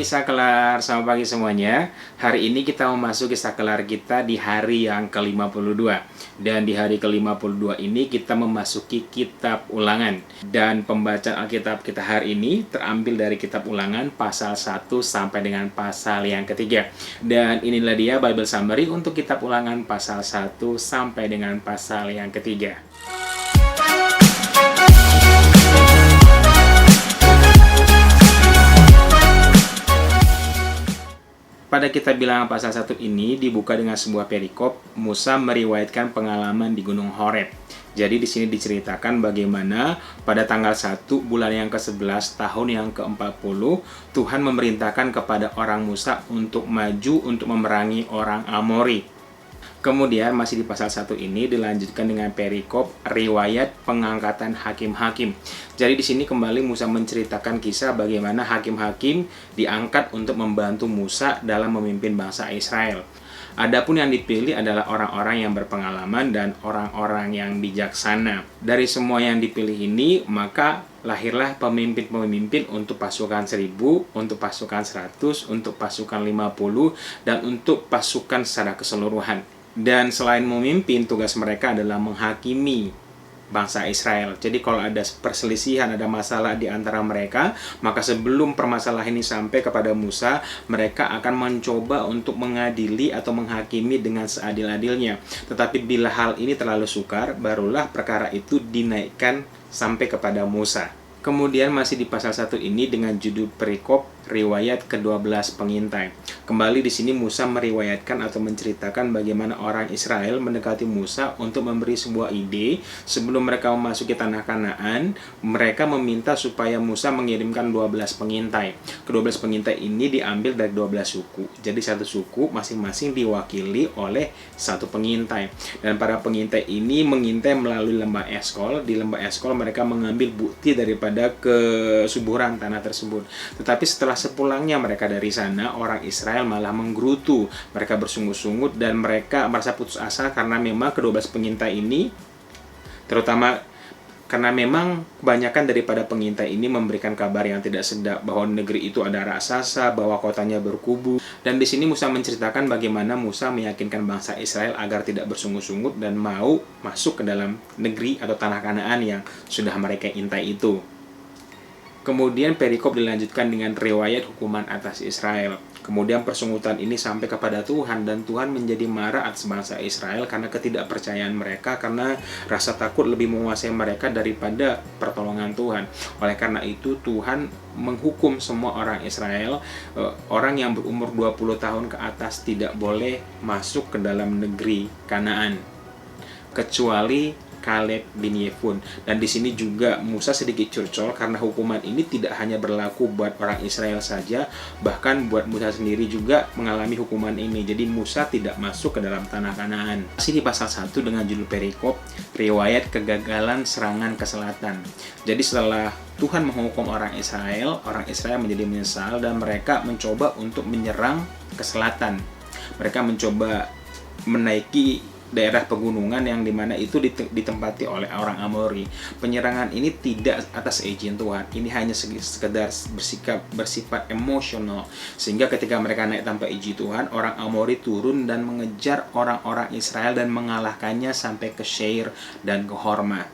Sakelar, selamat pagi semuanya. Hari ini kita memasuki Sakelar kita di hari yang ke-52. Dan di hari ke-52 ini kita memasuki kitab Ulangan. Dan pembacaan Alkitab kita hari ini terambil dari kitab Ulangan pasal 1 sampai dengan pasal yang ketiga. Dan inilah dia Bible Summary untuk kitab Ulangan pasal 1 sampai dengan pasal yang ketiga. Pada kitab Bilangan pasal 1 ini dibuka dengan sebuah perikop. Musa meriwayatkan pengalaman di Gunung Horeb. Jadi di sini diceritakan bagaimana pada tanggal 1 bulan yang ke-11 tahun yang ke-40 Tuhan memerintahkan kepada orang Musa untuk maju untuk memerangi orang Amori. Kemudian masih di pasal 1 ini dilanjutkan dengan perikop riwayat pengangkatan hakim-hakim. Jadi di sini kembali Musa menceritakan kisah bagaimana hakim-hakim diangkat untuk membantu Musa dalam memimpin bangsa Israel. Adapun yang dipilih adalah orang-orang yang berpengalaman dan orang-orang yang bijaksana. Dari semua yang dipilih ini, maka lahirlah pemimpin-pemimpin untuk pasukan 1000, untuk pasukan 100, untuk pasukan 50, dan untuk pasukan secara keseluruhan. Dan selain memimpin, tugas mereka adalah menghakimi bangsa Israel. Jadi kalau ada perselisihan, ada masalah di antara mereka, maka sebelum permasalahan ini sampai kepada Musa, mereka akan mencoba untuk mengadili atau menghakimi dengan seadil-adilnya. Tetapi bila hal ini terlalu sukar, barulah perkara itu dinaikkan sampai kepada Musa. Kemudian masih di pasal 1 ini dengan judul perikop riwayat ke-12 pengintai. Kembali di sini Musa meriwayatkan atau menceritakan bagaimana orang Israel mendekati Musa untuk memberi sebuah ide. Sebelum mereka memasuki tanah Kanaan, mereka meminta supaya Musa mengirimkan 12 pengintai. Ke-12 pengintai ini diambil dari 12 suku. Jadi satu suku masing-masing diwakili oleh satu pengintai. Dan para pengintai ini mengintai melalui lembah Eskol. Di lembah Eskol mereka mengambil bukti daripada kesuburan tanah tersebut. Tetapi setelah sepulangnya mereka dari sana, orang Israel malah menggerutu. Mereka bersungut-sungut dan mereka merasa putus asa karena memang ke-12 pengintai ini, terutama karena memang kebanyakan daripada pengintai ini memberikan kabar yang tidak sedap bahwa negeri itu ada raksasa, bahwa kotanya berkubu. Dan di sini Musa menceritakan bagaimana Musa meyakinkan bangsa Israel agar tidak bersungut-sungut dan mau masuk ke dalam negeri atau tanah Kanaan yang sudah mereka intai itu. Kemudian perikop dilanjutkan dengan riwayat hukuman atas Israel. Kemudian persungutan ini sampai kepada Tuhan dan Tuhan menjadi marah atas bangsa Israel karena ketidakpercayaan mereka, karena rasa takut lebih menguasai mereka daripada pertolongan Tuhan. Oleh karena itu Tuhan menghukum semua orang Israel, orang yang berumur 20 tahun ke atas tidak boleh masuk ke dalam negeri Kanaan kecuali Kaleb bin Yefun. Dan di sini juga Musa sedikit curcol karena hukuman ini tidak hanya berlaku buat orang Israel saja, bahkan buat Musa sendiri juga mengalami hukuman ini. Jadi Musa tidak masuk ke dalam tanah Kanaan. Masih di pasal 1 dengan judul perikop riwayat kegagalan serangan ke selatan. Jadi setelah Tuhan menghukum orang Israel menjadi menyesal dan mereka mencoba untuk menyerang ke selatan. Mereka mencoba menaiki daerah pegunungan yang dimana itu ditempati oleh orang Amori. Penyerangan ini tidak atas izin Tuhan. Ini hanya sekedar bersifat emosional. Sehingga ketika mereka naik tanpa izin Tuhan, orang Amori turun dan mengejar orang-orang Israel dan mengalahkannya sampai ke Seir dan ke Horma.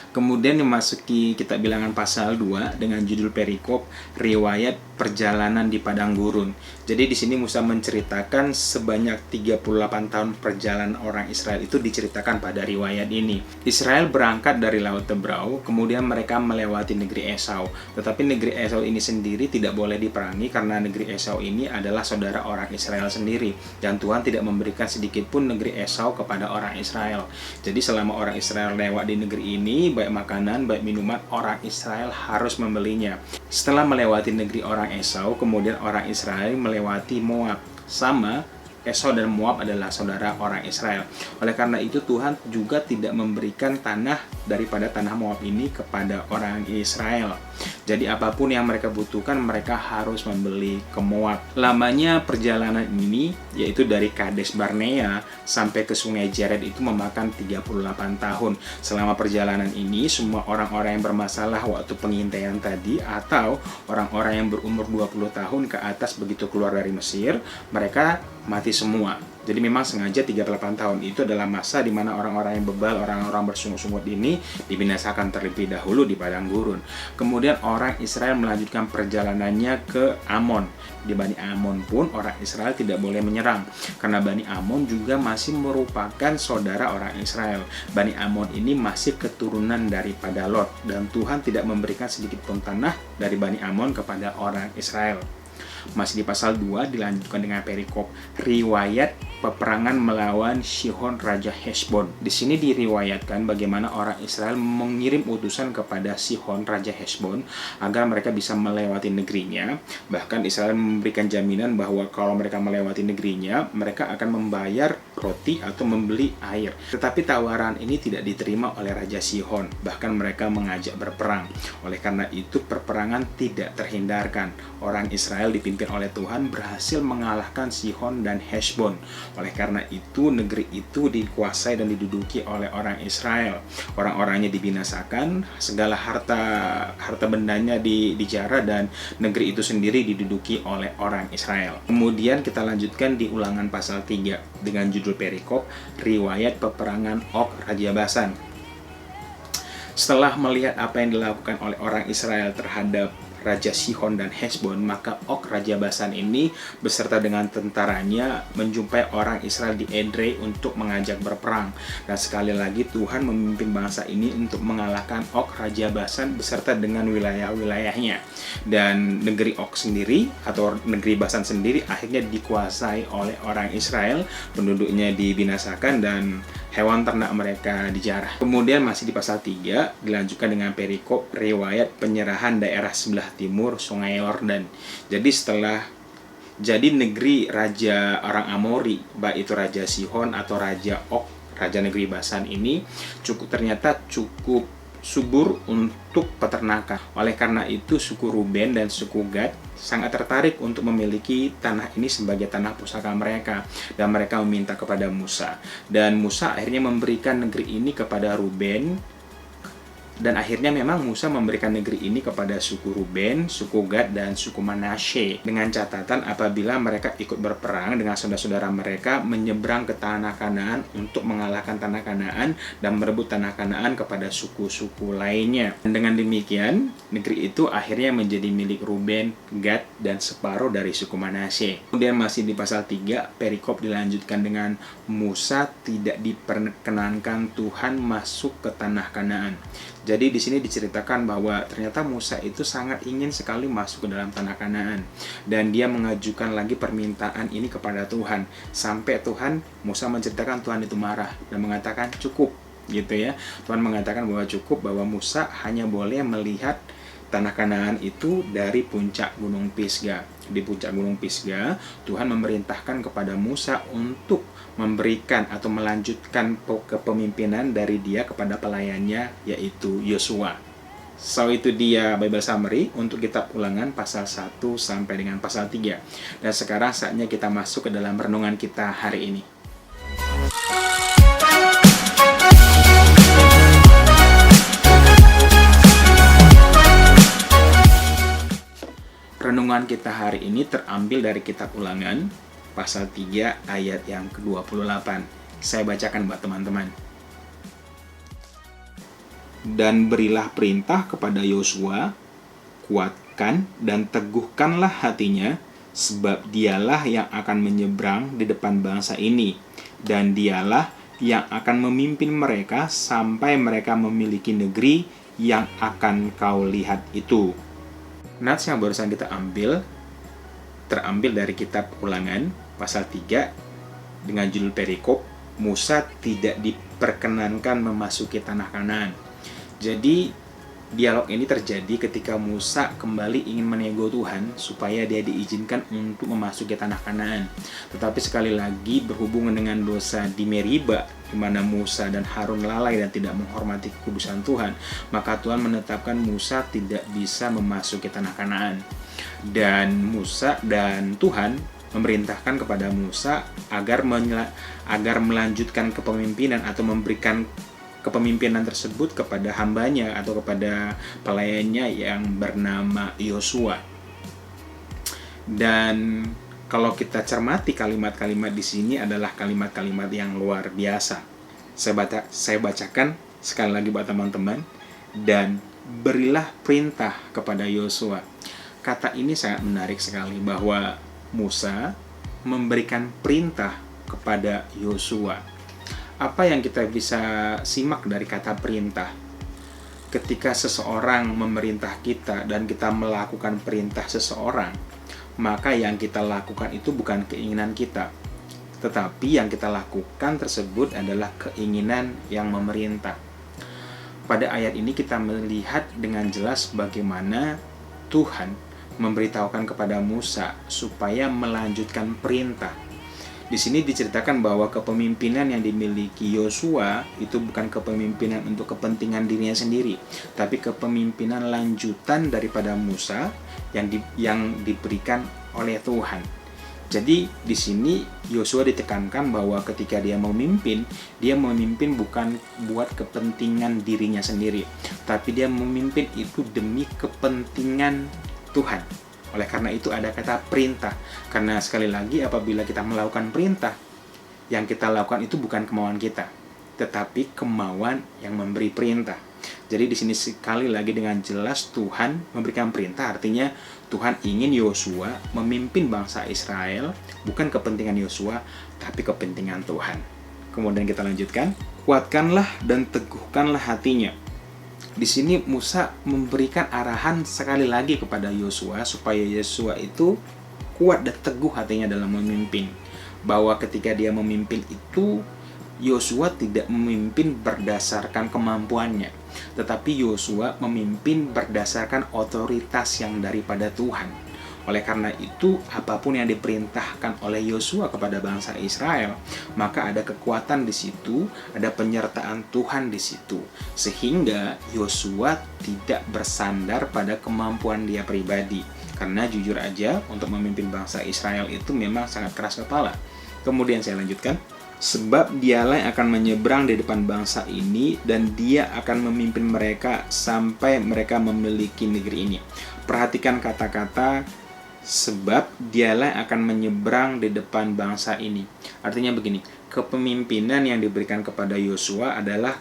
Kemudian memasuki kitab Bilangan pasal 2 dengan judul perikop riwayat perjalanan di padang gurun. Jadi di sini Musa menceritakan sebanyak 38 tahun perjalanan orang Israel itu diceritakan pada riwayat ini. Israel berangkat dari Laut Tebrau, kemudian mereka melewati negeri Esau. Tetapi negeri Esau ini sendiri tidak boleh diperangi karena negeri Esau ini adalah saudara orang Israel sendiri. Dan Tuhan tidak memberikan sedikit pun negeri Esau kepada orang Israel. Jadi selama orang Israel lewat di negeri ini, baik makanan, baik minuman, orang Israel harus membelinya. Setelah melewati negeri orang Esau, kemudian orang Israel melewati Moab. Sama, Esau dan Moab adalah saudara orang Israel. Oleh karena itu Tuhan juga tidak memberikan tanah daripada tanah Moab ini kepada orang Israel. Jadi apapun yang mereka butuhkan, mereka harus membeli ke Moab. Lamanya perjalanan ini, yaitu dari Kades Barnea sampai ke Sungai Jered, itu memakan 38 tahun. Selama perjalanan ini, semua orang-orang yang bermasalah waktu pengintaian tadi, atau orang-orang yang berumur 20 tahun ke atas begitu keluar dari Mesir, mereka mati semua. Jadi memang sengaja 38 tahun itu adalah masa di mana orang-orang yang bebal, orang-orang bersungut-sungut ini dibinasakan terlebih dahulu di padang gurun. Kemudian orang Israel melanjutkan perjalanannya ke Amon. Di Bani Amon pun orang Israel tidak boleh menyerang, karena Bani Amon juga masih merupakan saudara orang Israel. Bani Amon ini masih keturunan daripada Lot, dan Tuhan tidak memberikan sedikit pun tanah dari Bani Amon kepada orang Israel. Masih di pasal 2 dilanjutkan dengan perikop riwayat peperangan melawan Sihon Raja Heshbon. Di sini diriwayatkan bagaimana orang Israel mengirim utusan kepada Sihon Raja Heshbon agar mereka bisa melewati negerinya. Bahkan Israel memberikan jaminan bahwa kalau mereka melewati negerinya, mereka akan membayar roti atau membeli air. Tetapi tawaran ini tidak diterima oleh Raja Sihon. Bahkan mereka mengajak berperang. Oleh karena itu perperangan tidak terhindarkan. Orang Israel dipimpin oleh Tuhan berhasil mengalahkan Sihon dan Heshbon. Oleh karena itu negeri itu dikuasai dan diduduki oleh orang Israel. Orang-orangnya dibinasakan, segala harta bendanya dijarah, dan negeri itu sendiri diduduki oleh orang Israel. Kemudian kita lanjutkan di Ulangan pasal 3 dengan judul perikop riwayat peperangan Og Raja Basan. Setelah melihat apa yang dilakukan oleh orang Israel terhadap Raja Sihon dan Heshbon, maka Og Raja Basan ini beserta dengan tentaranya menjumpai orang Israel di Edrei untuk mengajak berperang. Dan sekali lagi Tuhan memimpin bangsa ini untuk mengalahkan Og Raja Basan beserta dengan wilayah-wilayahnya. Dan negeri Og sendiri atau negeri Basan sendiri akhirnya dikuasai oleh orang Israel, penduduknya dibinasakan dan hewan ternak mereka dijarah. Kemudian masih di pasal 3 dilanjutkan dengan perikop riwayat penyerahan daerah sebelah timur Sungai Yordan. Jadi negeri raja orang Amori, baik itu Raja Sihon atau Raja Og, raja negeri Basan ini ternyata cukup subur untuk peternakan. Oleh karena itu suku Ruben dan suku Gad sangat tertarik untuk memiliki tanah ini sebagai tanah pusaka mereka, dan mereka meminta kepada Musa. Dan Musa akhirnya memberikan negeri ini kepada Ruben. Dan akhirnya memang Musa memberikan negeri ini kepada suku Ruben, suku Gad, dan suku Manasye, dengan catatan apabila mereka ikut berperang dengan saudara-saudara mereka menyeberang ke tanah Kanaan untuk mengalahkan tanah Kanaan dan merebut tanah Kanaan kepada suku-suku lainnya. Dan dengan demikian, negeri itu akhirnya menjadi milik Ruben, Gad, dan separuh dari suku Manasye. Kemudian masih di pasal 3, perikop dilanjutkan dengan Musa tidak diperkenankan Tuhan masuk ke tanah Kanaan. Jadi di sini diceritakan bahwa ternyata Musa itu sangat ingin sekali masuk ke dalam tanah Kanaan, dan dia mengajukan lagi permintaan ini kepada Tuhan, sampai Musa menceritakan Tuhan itu marah dan mengatakan cukup, gitu ya. Tuhan mengatakan bahwa cukup, bahwa Musa hanya boleh melihat tanah Kanaan itu dari puncak Gunung Pisga. Di puncak Gunung Pisga, Tuhan memerintahkan kepada Musa untuk memberikan atau melanjutkan kepemimpinan dari dia kepada pelayannya, yaitu Yosua. So itu dia Bible Summary untuk kitab Ulangan pasal 1 sampai dengan pasal 3. Dan sekarang saatnya kita masuk ke dalam renungan kita hari ini. Renungan kita hari ini terambil dari kitab Ulangan pasal 3 ayat yang ke-28. Saya bacakan buat teman-teman. Dan berilah perintah kepada Yosua, kuatkan dan teguhkanlah hatinya, sebab dialah yang akan menyeberang di depan bangsa ini, dan dialah yang akan memimpin mereka sampai mereka memiliki negeri yang akan kau lihat itu. Nats yang barusan kita ambil terambil dari kitab Ulangan pasal 3 dengan judul perikop Musa tidak diperkenankan memasuki tanah Kanaan. Jadi dialog ini terjadi ketika Musa kembali ingin menego Tuhan supaya dia diizinkan untuk memasuki tanah Kanaan. Tetapi sekali lagi berhubungan dengan dosa di Meriba, di mana Musa dan Harun lalai dan tidak menghormati kekudusan Tuhan, maka Tuhan menetapkan Musa tidak bisa memasuki tanah Kanaan. Dan Musa dan Tuhan memerintahkan kepada Musa agar melanjutkan kepemimpinan atau memberikan kepemimpinan tersebut kepada hambanya atau kepada pelayannya yang bernama Yosua. Dan kalau kita cermati kalimat-kalimat di sini adalah kalimat-kalimat yang luar biasa. Saya bacakan sekali lagi buat teman-teman. Dan berilah perintah kepada Yosua. Kata ini sangat menarik sekali bahwa Musa memberikan perintah kepada Yosua. Apa yang kita bisa simak dari kata perintah? Ketika seseorang memerintah kita dan kita melakukan perintah seseorang, maka yang kita lakukan itu bukan keinginan kita, tetapi yang kita lakukan tersebut adalah keinginan yang memerintah. Pada ayat ini kita melihat dengan jelas bagaimana Tuhan memberitahukan kepada Musa supaya melanjutkan perintah. Di sini diceritakan bahwa kepemimpinan yang dimiliki Yosua itu bukan kepemimpinan untuk kepentingan dirinya sendiri, tapi kepemimpinan lanjutan daripada Musa yang diberikan oleh Tuhan. Jadi di sini Yosua ditekankan bahwa ketika dia memimpin bukan buat kepentingan dirinya sendiri, tapi dia memimpin itu demi kepentingan Tuhan. Oleh karena itu ada kata perintah. Karena sekali lagi apabila kita melakukan perintah, yang kita lakukan itu bukan kemauan kita, tetapi kemauan yang memberi perintah. Jadi di sini sekali lagi dengan jelas Tuhan memberikan perintah, artinya Tuhan ingin Yosua memimpin bangsa Israel, bukan kepentingan Yosua, tapi kepentingan Tuhan. Kemudian kita lanjutkan, kuatkanlah dan teguhkanlah hatinya. Di sini Musa memberikan arahan sekali lagi kepada Yosua supaya Yosua itu kuat dan teguh hatinya dalam memimpin. Bahwa ketika dia memimpin itu, Yosua tidak memimpin berdasarkan kemampuannya, tetapi Yosua memimpin berdasarkan otoritas yang daripada Tuhan. Oleh karena itu, apapun yang diperintahkan oleh Yosua kepada bangsa Israel, maka ada kekuatan di situ, ada penyertaan Tuhan di situ, sehingga Yosua tidak bersandar pada kemampuan dia pribadi. Karena jujur aja, untuk memimpin bangsa Israel itu memang sangat keras kepala. Kemudian saya lanjutkan, sebab dialah yang akan menyeberang di depan bangsa ini, dan dia akan memimpin mereka sampai mereka memiliki negeri ini. Perhatikan kata-kata sebab dialah yang akan menyeberang di depan bangsa ini. Artinya begini, kepemimpinan yang diberikan kepada Yosua adalah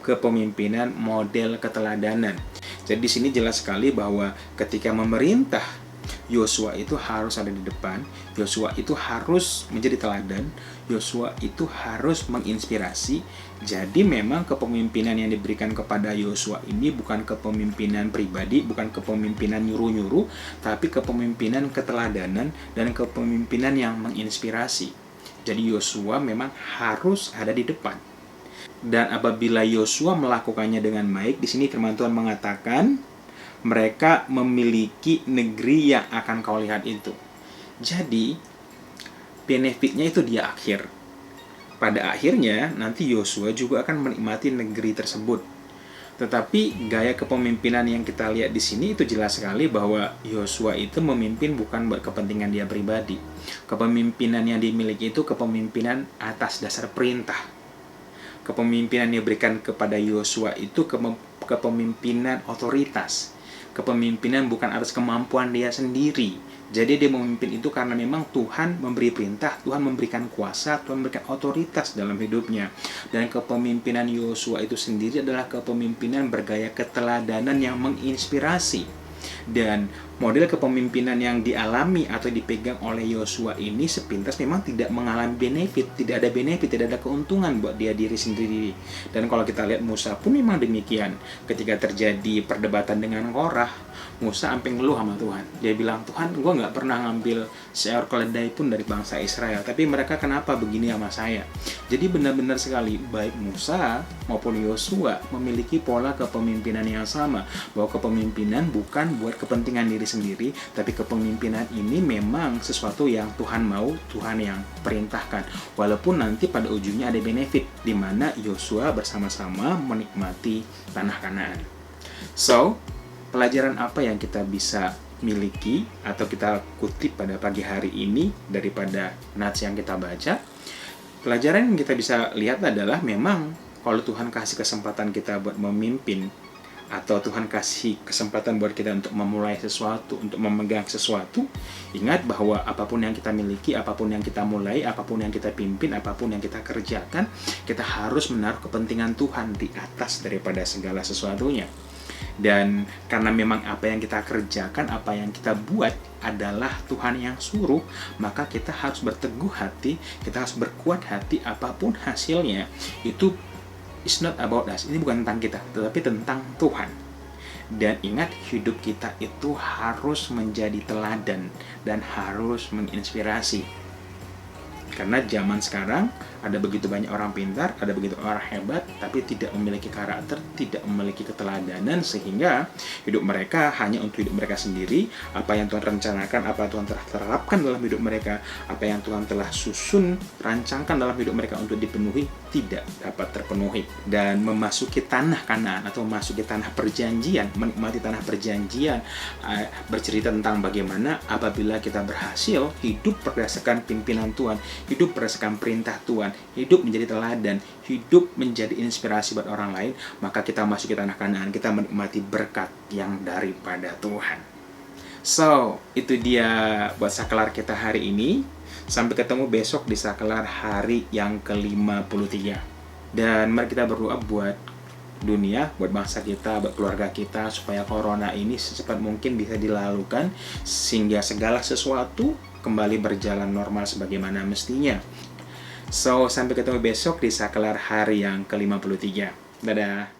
kepemimpinan model keteladanan. Jadi di sini jelas sekali bahwa ketika memerintah, Yosua itu harus ada di depan, Yosua itu harus menjadi teladan, Yosua itu harus menginspirasi. Jadi memang kepemimpinan yang diberikan kepada Yosua ini bukan kepemimpinan pribadi, bukan kepemimpinan nyuruh-nyuruh, tapi kepemimpinan keteladanan dan kepemimpinan yang menginspirasi. Jadi Yosua memang harus ada di depan. Dan apabila Yosua melakukannya dengan baik, di sini firman Tuhan mengatakan, mereka memiliki negeri yang akan kau lihat itu. Jadi, benefitnya itu di akhir. Pada akhirnya, nanti Yosua juga akan menikmati negeri tersebut. Tetapi, gaya kepemimpinan yang kita lihat di sini itu jelas sekali bahwa Yosua itu memimpin bukan buat kepentingan dia pribadi. Kepemimpinan yang dimiliki itu kepemimpinan atas dasar perintah. Kepemimpinan yang diberikan kepada Yosua itu kepemimpinan otoritas. Kepemimpinan bukan atas kemampuan dia sendiri. Jadi dia memimpin itu karena memang Tuhan memberi perintah, Tuhan memberikan kuasa, Tuhan memberikan otoritas dalam hidupnya. Dan kepemimpinan Yosua itu sendiri adalah kepemimpinan bergaya keteladanan yang menginspirasi. Dan model kepemimpinan yang dialami atau dipegang oleh Yosua ini sepintas memang tidak mengalami benefit, tidak ada keuntungan buat dia diri sendiri. Dan kalau kita lihat Musa pun memang demikian. Ketika terjadi perdebatan dengan Korah, Musa sampai ngeluh sama Tuhan. Dia bilang, Tuhan, gue gak pernah ngambil seekor keledai pun dari bangsa Israel, tapi mereka kenapa begini sama saya? Jadi benar-benar sekali, baik Musa maupun Yosua memiliki pola kepemimpinan yang sama, bahwa kepemimpinan bukan buat kepentingan diri sendiri, tapi kepemimpinan ini memang sesuatu yang Tuhan mau, Tuhan yang perintahkan. Walaupun nanti pada ujungnya ada benefit, di mana Yosua bersama-sama menikmati tanah Kanaan. So, pelajaran apa yang kita bisa miliki atau kita kutip pada pagi hari ini daripada nats yang kita baca? Pelajaran yang kita bisa lihat adalah memang kalau Tuhan kasih kesempatan kita buat memimpin, atau Tuhan kasih kesempatan buat kita untuk memulai sesuatu, untuk memegang sesuatu, ingat bahwa apapun yang kita miliki, apapun yang kita mulai, apapun yang kita pimpin, apapun yang kita kerjakan, kita harus menaruh kepentingan Tuhan di atas daripada segala sesuatunya. Dan karena memang apa yang kita kerjakan, apa yang kita buat adalah Tuhan yang suruh, maka kita harus berteguh hati, kita harus berkuat hati apapun hasilnya. Itu it's not about us, ini bukan tentang kita, tetapi tentang Tuhan. Dan ingat, hidup kita itu harus menjadi teladan dan harus menginspirasi. Karena zaman sekarang ada begitu banyak orang pintar, ada begitu orang hebat, tapi tidak memiliki karakter, tidak memiliki keteladanan, sehingga hidup mereka hanya untuk hidup mereka sendiri. Apa yang Tuhan rencanakan, apa yang Tuhan telah terapkan dalam hidup mereka, apa yang Tuhan telah susun, rancangkan dalam hidup mereka untuk dipenuhi, tidak dapat terpenuhi. Dan memasuki tanah Kanaan atau memasuki tanah perjanjian, menikmati tanah perjanjian, bercerita tentang bagaimana apabila kita berhasil hidup berdasarkan pimpinan Tuhan, hidup berdasarkan perintah Tuhan, hidup menjadi teladan, hidup menjadi inspirasi buat orang lain, maka kita masuk ke tanah Kanaan, kita menikmati berkat yang daripada Tuhan. So, itu dia buat saklar kita hari ini. Sampai ketemu besok di saklar hari yang ke-53. Dan mari kita berdoa buat dunia, buat bangsa kita, buat keluarga kita, supaya corona ini secepat mungkin bisa dilalukan, sehingga segala sesuatu kembali berjalan normal sebagaimana mestinya. So, sampai ketemu besok di saklar hari yang ke-53. Dadah.